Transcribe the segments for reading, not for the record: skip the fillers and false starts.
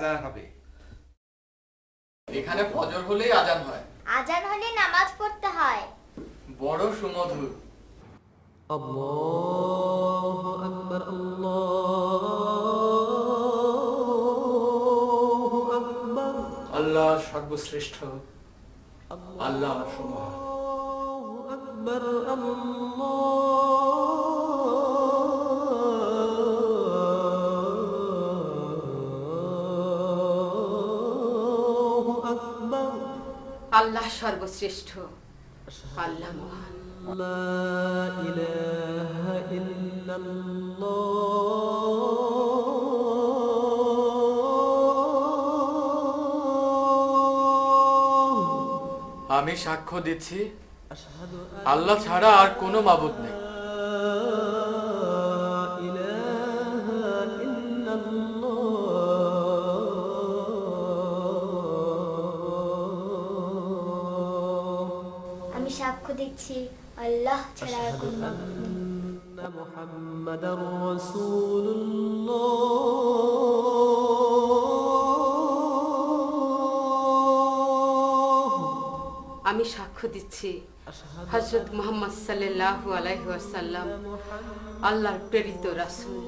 আজান হবে। এখানে ফজর হলেই আজান হয়। আজান হলে নামাজ পড়তে হয়। বড় সুমধুর। আল্লাহু আকবার, আল্লাহু আকবার। আল্লাহ সর্বশ্রেষ্ঠ, আল্লাহ সুমহান। আল্লাহু আকবার, আল্লাহু আকবার। আল্লাহ সর্বশ্রেষ্ঠ, আল্লাহ মহান। লা ইলাহা ইল্লাল্লাহ। আমি সাক্ষ্য দিচ্ছি আল্লাহ ছাড়া আর কোনো মাবুদ নেই। আমি সাক্ষ্য দিচ্ছি আল্লাহ ছাড়া আর কোনো মাবুদ নেই। মুহাম্মাদুর রাসূলুল্লাহ। আমি সাক্ষ্য দিচ্ছি হযরত মুহাম্মদ সাল্লাল্লাহু আলাইহি ওয়াসাল্লাম আল্লাহর প্রেরিত রাসূল।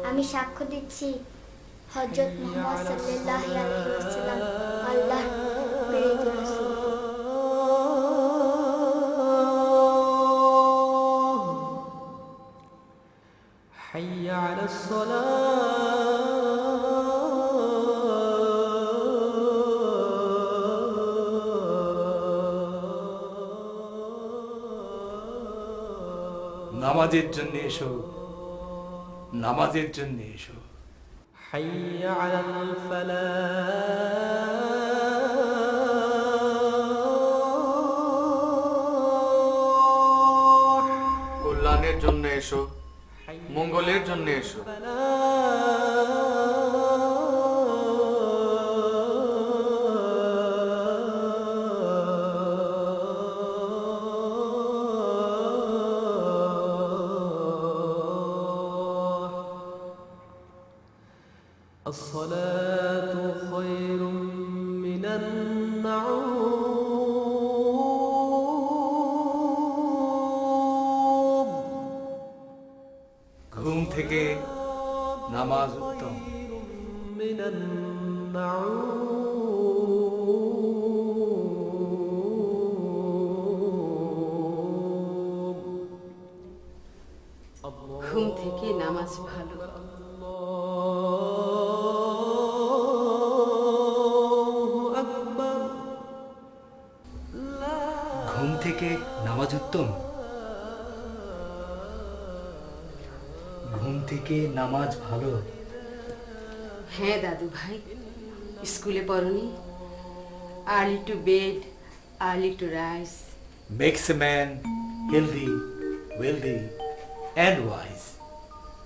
আমি সাক্ষ্য দিচ্ছি হযরত মুহাম্মদ সাল্লাল্লাহু আলাইহি ওয়াসাল্লাম আল্লাহর প্রেরিত রাসূল। حي على الصلاة নামাজের জন্য এসো, নামাজের জন্য এসো। حي على الفلاح কল্যাণের জন্য এসো, মঙ্গলের জন্য এসো। الصلاة خير من النعوم ঘুম থেকে নামাজ উত্তম। من النعوم ঘুম থেকে নামাজ ভালো। আল্লাহু আকবার। ঘুম থেকে নামাজ উত্তম। ঘুম থেকে নামাজ ভালো। হ্যাঁ দাদু ভাই, স্কুলে পড়নি? Early to bed, early to rise. Makes a man healthy, wealthy and wise.